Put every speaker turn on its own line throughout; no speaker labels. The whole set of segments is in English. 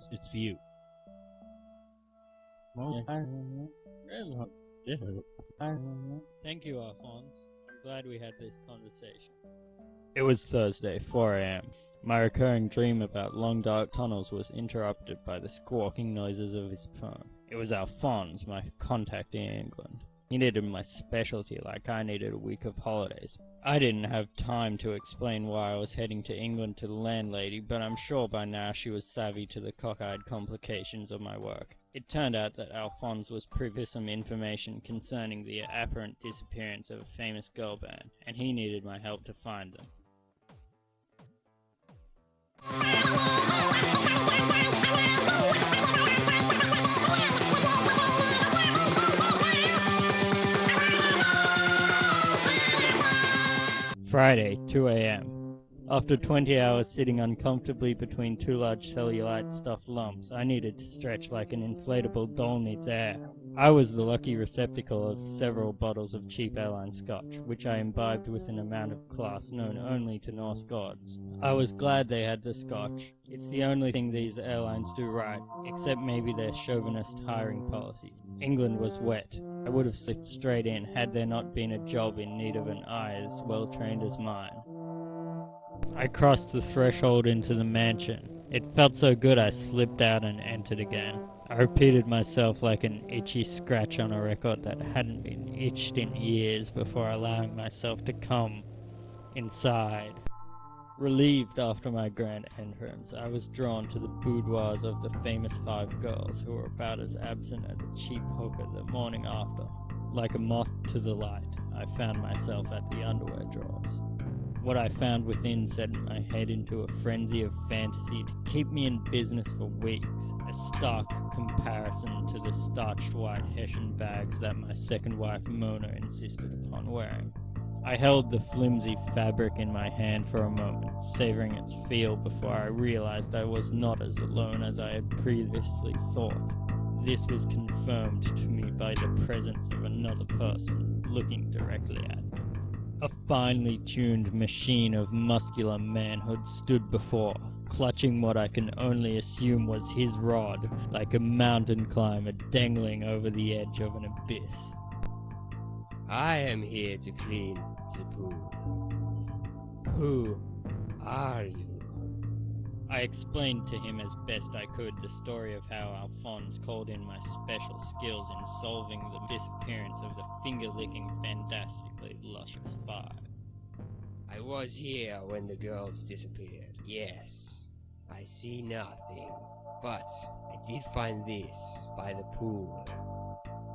It's for you. Thank you, Alphonse. I'm glad we had this conversation. It was Thursday, 4 a.m. My recurring dream about long dark tunnels was interrupted by the squawking noises of his phone. It was Alphonse, my contact in England. He needed my specialty like I needed a week of holidays. I didn't have time to explain why I was heading to England to the landlady, but I'm sure by now she was savvy to the cockeyed complications of my work. It turned out that Alphonse was privy to some information concerning the apparent disappearance of a famous girl band, and he needed my help to find them. Friday, 2 a.m. After 20 hours sitting uncomfortably between two large cellulite stuffed lumps, I needed to stretch like an inflatable doll needs air. I was the lucky receptacle of several bottles of cheap airline scotch, which I imbibed with an amount of class known only to Norse gods. I was glad they had the scotch. It's the only thing these airlines do right, except maybe their chauvinist hiring policies. England was wet. I would have slipped straight in had there not been a job in need of an eye as well trained as mine. I crossed the threshold into the mansion. It felt so good I slipped out and entered again. I repeated myself like an itchy scratch on a record that hadn't been itched in years before allowing myself to come inside. Relieved after my grand entrance, I was drawn to the boudoirs of the famous 5 girls who were about as absent as a cheap hooker the morning after. Like a moth to the light, I found myself at the underwear drawers. What I found within set my head into a frenzy of fantasy to keep me in business for weeks, a stark comparison to the starched white Hessian bags that my second wife Mona insisted upon wearing. I held the flimsy fabric in my hand for a moment, savoring its feel before I realized I was not as alone as I had previously thought. This was confirmed to me by the presence of another person looking directly at me. A finely tuned machine of muscular manhood stood before, clutching what I can only assume was his rod, like a mountain climber dangling over the edge of an abyss.
I am here to clean the pool.
Who
Are you?
I explained to him as best I could the story of how Alphonse called in my special skills in solving the disappearance of the finger-licking, fantastically luscious 5.
I was here when the girls disappeared. Yes, I see nothing, but I did find this by the pool.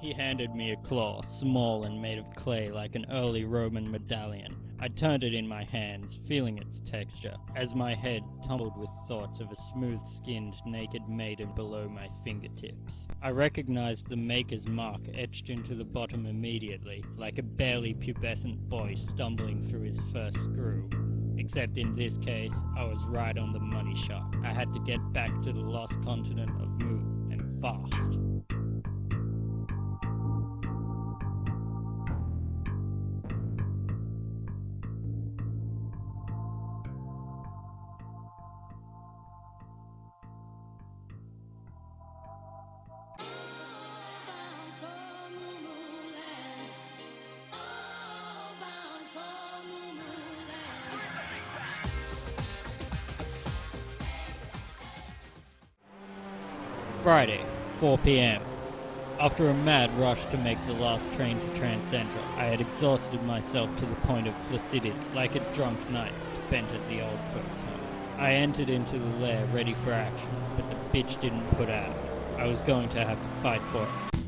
He handed me a claw, small and made of clay like an early Roman medallion. I turned it in my hands, feeling its texture, as my head tumbled with thoughts of a smooth-skinned, naked maiden below my fingertips. I recognized the maker's mark etched into the bottom immediately, like a barely pubescent boy stumbling through his first screw. Except in this case, I was right on the money shot. I had to get back to the lost continent of Mu, and fast. Friday, 4 p.m. After a mad rush to make the last train to Transcentral, I had exhausted myself to the point of flaccidity, like a drunk knight spent at the old folks' home. I entered into the lair ready for action, but the bitch didn't put out. I was going to have to fight for it.